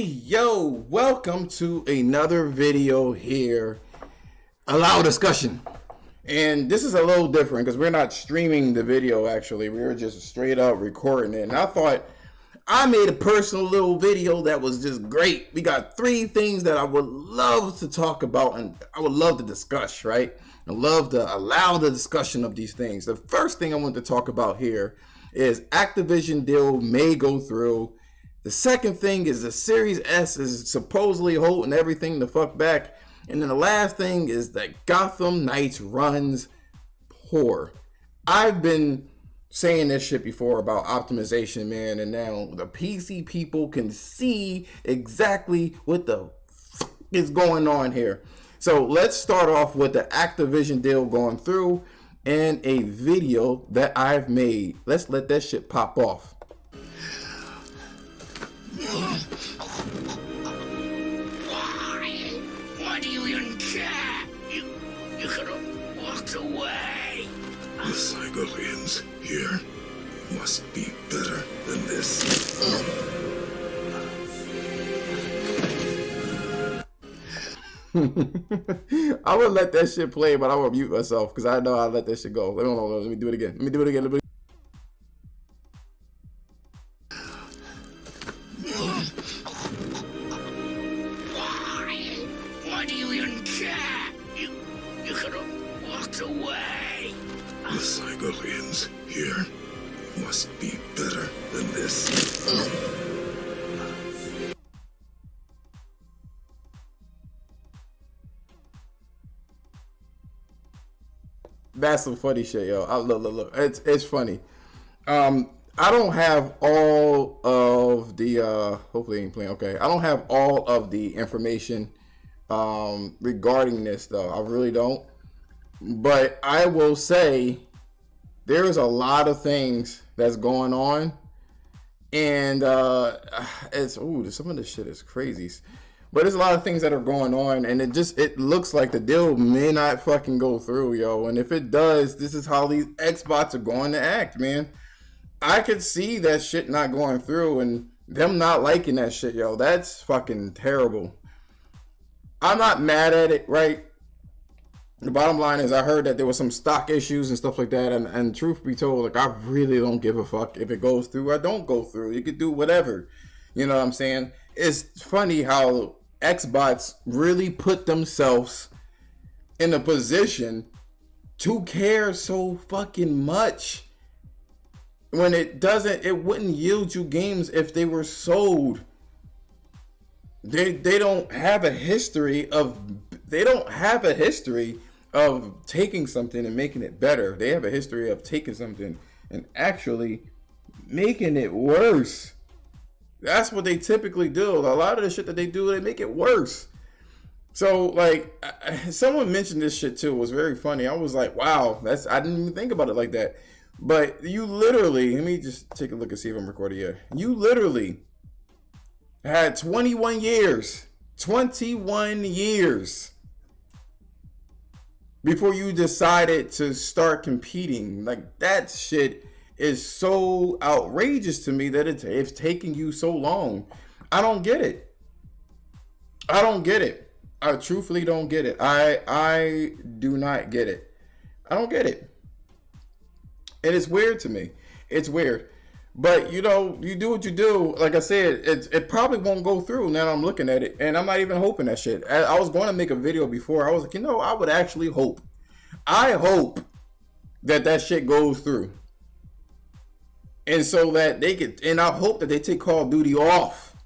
Yo, welcome to another video here. Allow discussion. And this is a little different because we're not streaming the video actually. We're just straight up recording it. And I thought I made a personal little video that was just great. We got 3 things that I would love to talk about and I would love to discuss, right? I love to allow the discussion of these things. The first thing I want to talk about here is Activision deal may go through. The second thing is the Series S is supposedly holding everything the fuck back. And then the last thing is that Gotham Knights runs poor. I've been saying this shit before about optimization, man, and now the PC people can see exactly what the fuck is going on here. So let's start off with the Activision deal going through and a video that I've made. Let's let that shit pop off. Why do you even care? You could have walked away. The Cygolians here must be better than this. I would let that shit play, but I will mute myself because I know I'll let that shit go. Let me do it again. Why do you even care? You could have walked away. The Cygolians here must be better than this. That's some funny shit, yo. Look. It's funny. I don't have all of the hopefully it ain't playing okay. I don't have all of the information regarding this though. I really don't. But I will say there is a lot of things that's going on. And some of this shit is crazy. But there's a lot of things that are going on, and it looks like the deal may not fucking go through, yo. And if it does, this is how these Xbots are going to act, man. I could see that shit not going through and them not liking that shit, yo. That's fucking terrible. I'm not mad at it, right? The bottom line is I heard that there was some stock issues and stuff like that, and truth be told, like, I really don't give a fuck if it goes through or don't go through. You could do whatever. You know what I'm saying? It's funny how Xbots really put themselves in a position to care so fucking much when it wouldn't yield you games if they were sold. They don't have a history of taking something and making it better. They have a history of taking something and actually making it worse. That's what they typically do. A lot of the shit that they do, they make it worse. So, like, someone mentioned this shit too. It was very funny. I was like, wow, I didn't even think about it like that. But you literally, let me just take a look and see if I'm recording here. You literally had 21 years before you decided to start competing. Like, that shit is so outrageous to me that it's taking you so long. I don't get it. I truthfully don't get it. I do not get it. I don't get it. And it's weird to me. It's weird. But, you know, you do what you do. Like I said, it probably won't go through now I'm looking at it. And I'm not even hoping that shit. I was going to make a video before. I was like, I would actually hope. I hope that shit goes through. And so that and I hope that they take Call of Duty off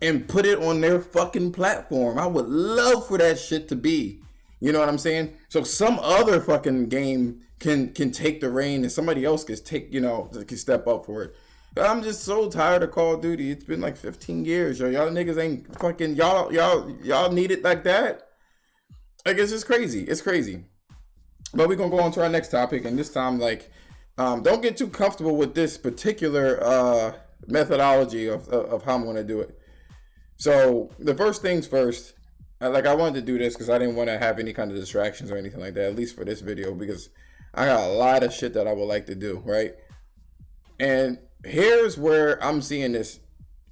and put it on their fucking platform. I would love for that shit to be, you know what I'm saying? So some other fucking game can take the reign and somebody else can can step up for it. I'm just so tired of Call of Duty. It's been like 15 years, yo. Y'all niggas ain't fucking, y'all need it like that. Like, it's just crazy. It's crazy. But we're gonna go on to our next topic, and this time, like, don't get too comfortable with this particular methodology of how I'm going to do it. So the first things first, I wanted to do this because I didn't want to have any kind of distractions or anything like that, at least for this video, because I got a lot of shit that I would like to do, right? And here's where I'm seeing this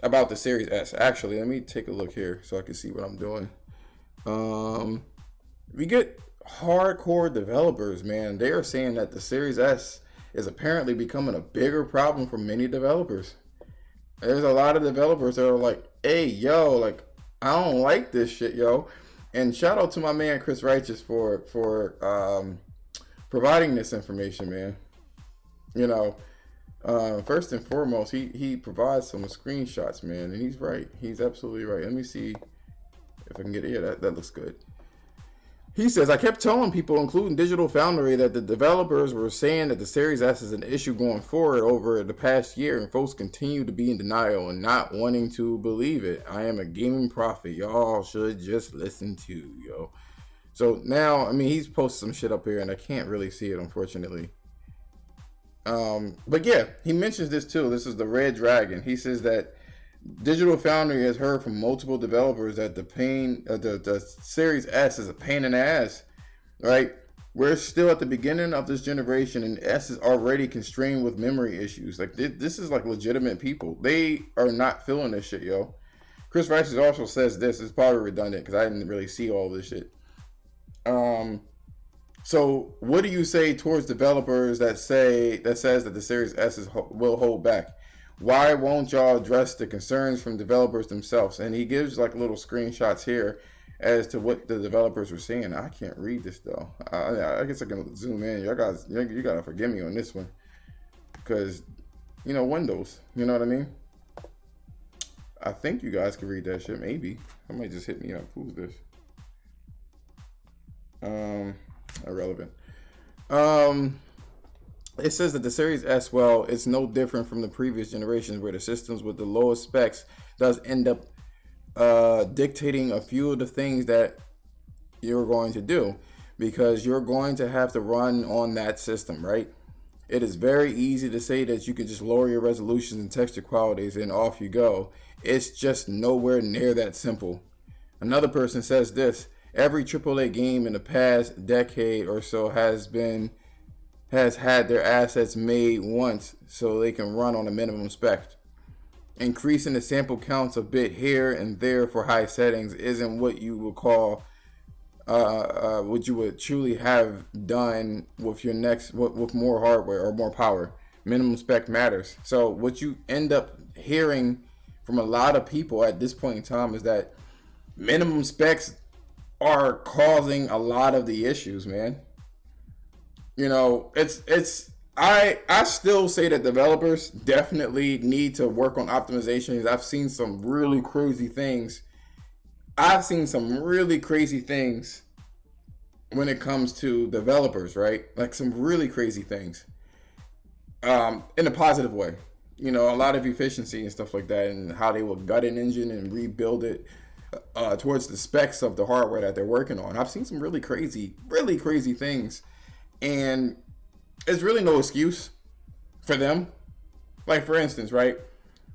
about the Series S. Actually, let me take a look here so I can see what I'm doing. We get hardcore developers, man. They are saying that the Series S is apparently becoming a bigger problem for many developers. There's a lot of developers that are like, hey, yo, like, I don't like this shit, yo. And shout out to my man Chris Righteous for providing this information, man. You know, first and foremost, he provides some screenshots, man, and he's right. He's absolutely right. Let me see if I can get it. Yeah, that looks good. He says, I kept telling people, including Digital Foundry, that the developers were saying that the Series S is an issue going forward over the past year, and folks continue to be in denial and not wanting to believe it. I am a gaming prophet. Y'all should just listen to, yo. So now, I mean, he's posted some shit up here, and I can't really see it, unfortunately. But yeah, he mentions this too. This is the Red Dragon. He says that Digital Foundry has heard from multiple developers that the Series S is a pain in the ass, right? We're still at the beginning of this generation, and S is already constrained with memory issues. Like, this is like legitimate people. They are not feeling this shit, yo. Chris Rice also says this. It's probably redundant because I didn't really see all this shit. So what do you say towards developers that says that the Series S will hold back? Why won't y'all address the concerns from developers themselves? And he gives like little screenshots here as to what the developers were saying. I can't read this though. I guess I can zoom in. You gotta forgive me on this one, because you know, Windows. You know what I mean? I think you guys can read that shit. Maybe somebody just hit me up. Who's this? Irrelevant. It says that the Series S, well, it's no different from the previous generations where the systems with the lowest specs does end up dictating a few of the things that you're going to do, because you're going to have to run on that system, right? It is very easy to say that you can just lower your resolutions and texture qualities and off you go. It's just nowhere near that simple. Another person says this: every AAA game in the past decade or so has had their assets made once so they can run on a minimum spec. Increasing the sample counts a bit here and there for high settings isn't what you would call what you would truly have done with your with more hardware or more power. Minimum spec matters. So what you end up hearing from a lot of people at this point in time is that minimum specs are causing a lot of the issues, man. You know, I still say that developers definitely need to work on optimizations. I've seen some really crazy things. When it comes to developers, right? Like some really crazy things. In a positive way. You know, a lot of efficiency and stuff like that, and how they will gut an engine and rebuild it towards the specs of the hardware that they're working on. I've seen some really crazy things. And it's really no excuse for them. Like, for instance, right?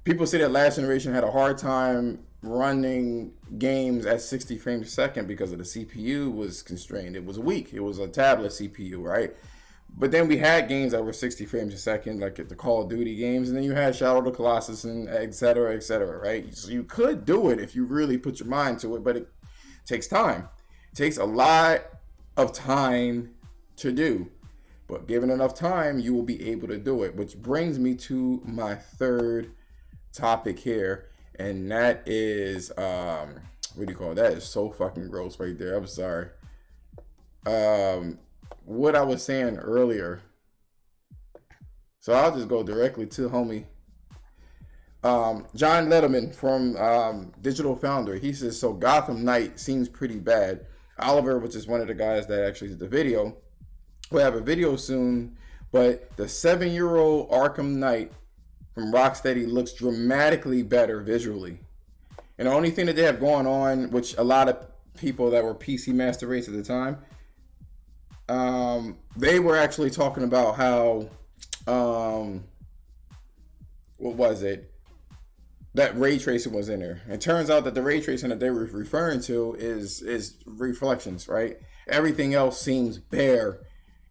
People say that last generation had a hard time running games at 60 frames a second because of the CPU was constrained. It was weak. It was a tablet CPU, right? But then we had games that were 60 frames a second, like the Call of Duty games. And then you had Shadow of the Colossus and et cetera, right? So you could do it if you really put your mind to it, but it takes time. It takes a lot of time to do, but given enough time, you will be able to do it. Which brings me to my third topic here, and that is what do you call it? That is so fucking gross right there. I'm sorry. What I was saying earlier. So I'll just go directly to homie John Letterman from Digital Foundry. He says, so Gotham Knights seems pretty bad. Oliver, which is one of the guys that actually did the video, we'll have a video soon, but the 7-year-old Arkham Knight from Rocksteady looks dramatically better visually. And the only thing that they have going on, which a lot of people that were PC master race at the time, they were actually talking about how, what was it? That ray tracing was in there. It turns out that the ray tracing that they were referring to is reflections, right? Everything else seems bare.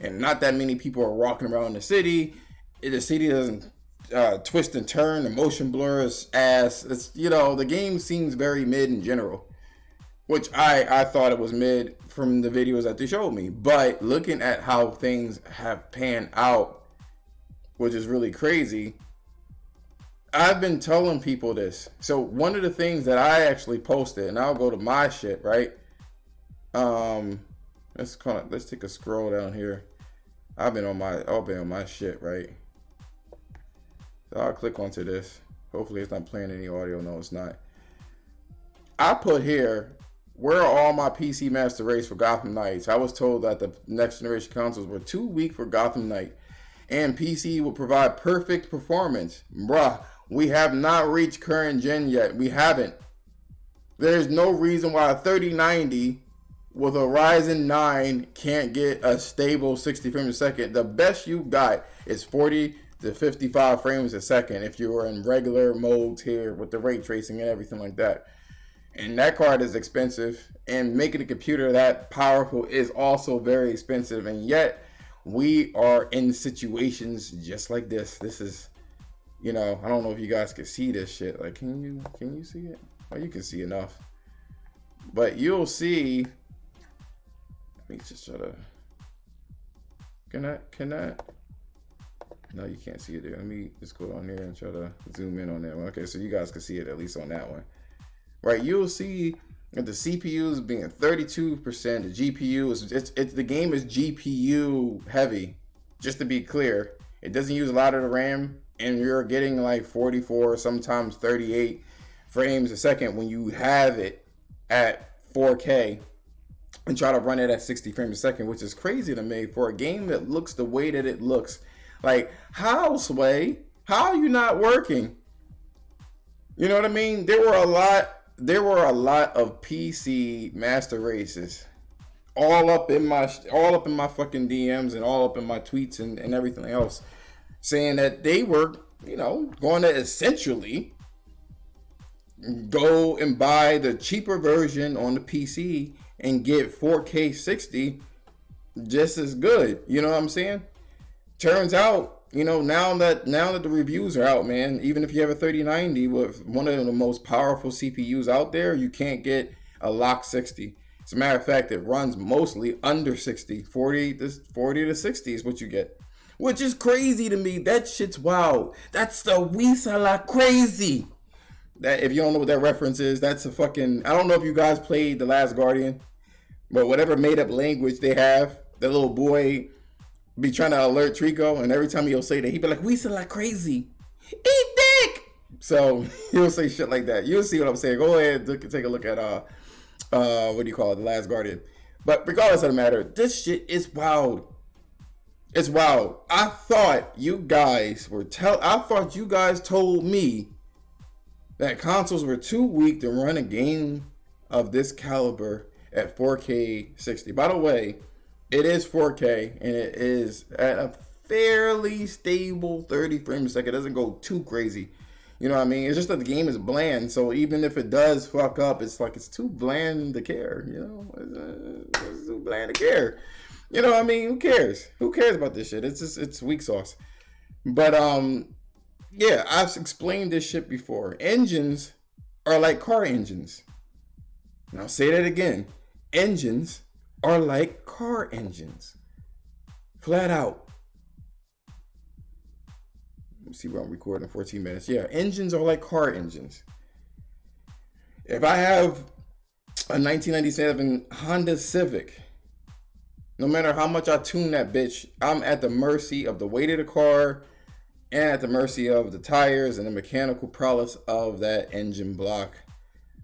And not that many people are walking around the city. The city doesn't twist and turn, the motion blurs ass. It's, you know, the game seems very mid in general, which I thought it was mid from the videos that they showed me. But looking at how things have panned out, which is really crazy, I've been telling people this. So one of the things that I actually posted, and I'll go to my shit, right? Let's take a scroll down here. I've been on my shit, right? So I'll click onto this. Hopefully it's not playing any audio. No, it's not. I put here, where are all my PC Master Race for Gotham Knights? I was told that the next generation consoles were too weak for Gotham Knight, and PC will provide perfect performance. Bruh, we have not reached current gen yet. We haven't. There's no reason why a 3090 with a Ryzen 9 can't get a stable 60 frames a second. The best you got is 40 to 55 frames a second if you were in regular modes here with the ray tracing and everything like that. And that card is expensive, and making a computer that powerful is also very expensive. And yet we are in situations just like this. This is, you know, I don't know if you guys can see this shit. Like, can you see it? Oh, you can see enough. But you'll see. Let me just try to. Can that? No, you can't see it there. Let me just go on there and try to zoom in on that one. Okay, so you guys can see it at least on that one. Right, you'll see that the CPU is being 32%. The GPU is the game is GPU heavy. Just to be clear, it doesn't use a lot of the RAM, and you're getting like 44, sometimes 38 frames a second when you have it at 4K and try to run it at 60 frames a second, which is crazy to me for a game that looks the way that it looks. Like, how, Sway? How are you not working? You know what I mean? There were a lot of PC master races all up in my fucking DMs and all up in my tweets and everything else, saying that they were, you know, going to essentially go and buy the cheaper version on the PC and get 4K 60 just as good. You know what I'm saying? Turns out, you know, now that the reviews are out, man, even if you have a 3090 with one of the most powerful CPUs out there, you can't get a lock 60. As a matter of fact, it runs mostly under 60. 40 to 60 is what you get, which is crazy to me. That shit's wild. That's the Weasala crazy. That, if you don't know what that reference is, that's a fucking, I don't know if you guys played The Last Guardian, but whatever made up language they have, the little boy be trying to alert Trico, and every time he'll say that, he'd be like, "We sound like crazy, eat dick." So he'll say shit like that. You'll see what I'm saying. Go ahead, take a look at what do you call it, The Last Guardian. But regardless of the matter, this shit is wild. It's wild. I thought you guys told me that consoles were too weak to run a game of this caliber at 4K 60. By the way, it is 4K, and it is at a fairly stable 30 frames a second. It doesn't go too crazy. You know what I mean? It's just that the game is bland, so even if it does fuck up, it's like it's too bland to care. You know? It's too bland to care. You know what I mean? Who cares? Who cares about this shit? It's weak sauce. But, yeah, I've explained this shit before. Engines are like car engines. Now, I'll say that again. Engines are like car engines. Flat out. Let me see where I'm recording, 14 minutes. Yeah, engines are like car engines. If I have a 1997 Honda Civic, no matter how much I tune that bitch, I'm at the mercy of the weight of the car and at the mercy of the tires and the mechanical prowess of that engine block.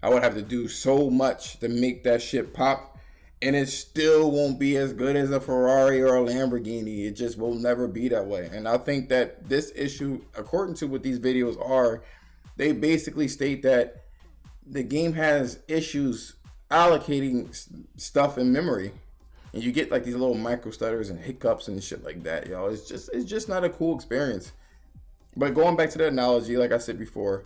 I would have to do so much to make that shit pop, and it still won't be as good as a Ferrari or a Lamborghini. It just will never be that way. And I think that this issue, according to what these videos are, they basically state that the game has issues allocating stuff in memory. And you get like these little micro stutters and hiccups and shit like that, y'all. It's just not a cool experience. But going back to the analogy, like I said before,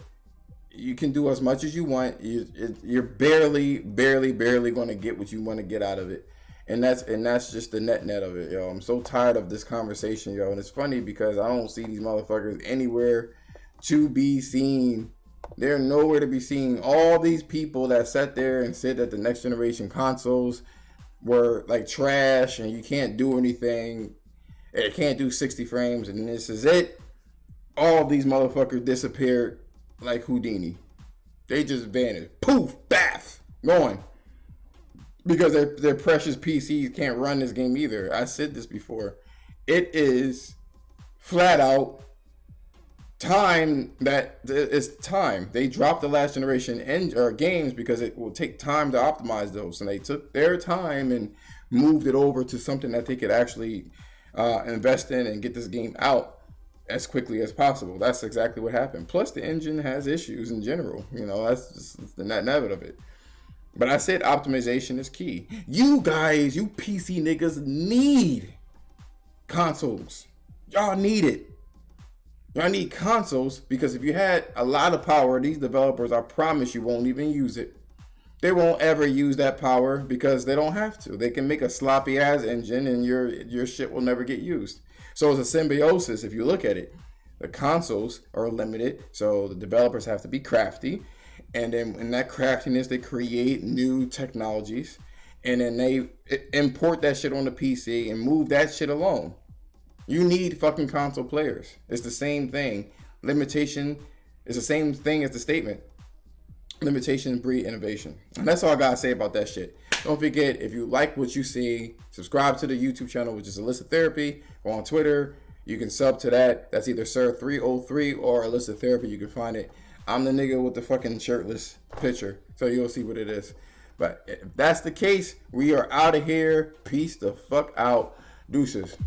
you can do as much as you want. You're barely going to get what you want to get out of it. And that's just the net of it, yo. I'm so tired of this conversation, yo. And it's funny because I don't see these motherfuckers anywhere to be seen. They're nowhere to be seen. All these people that sat there and said that the next generation consoles were like trash and you can't do anything, and it can't do 60 frames, and this is it. All of these motherfuckers disappeared like Houdini. They just vanished. Poof, bath, gone. Because their precious PCs can't run this game either. I said this before. It is flat out time that it's time. They dropped the last generation games because it will take time to optimize those. And they took their time and moved it over to something that they could actually invest in and get this game out as quickly as possible. That's exactly what happened. Plus, the engine has issues in general. You know, that's just the net of it. But I said optimization is key. You guys, you PC niggas need consoles. Y'all need it. Y'all need consoles because if you had a lot of power, these developers, I promise you, won't even use it. They won't ever use that power because they don't have to. They can make a sloppy ass engine and your shit will never get used. So it's a symbiosis if you look at it. The consoles are limited, so the developers have to be crafty. And then in that craftiness, they create new technologies. And then they import that shit on the PC and move that shit along. You need fucking console players. It's the same thing. Limitation is the same thing as the statement. Limitation breed innovation. And that's all I gotta say about that shit. Don't forget, if you like what you see, subscribe to the YouTube channel, which is Illicit Therapy. Go on Twitter. You can sub to that. That's either Sir303 or Illicit Therapy. You can find it. I'm the nigga with the fucking shirtless picture. So you'll see what it is. But if that's the case, we are out of here. Peace the fuck out. Deuces.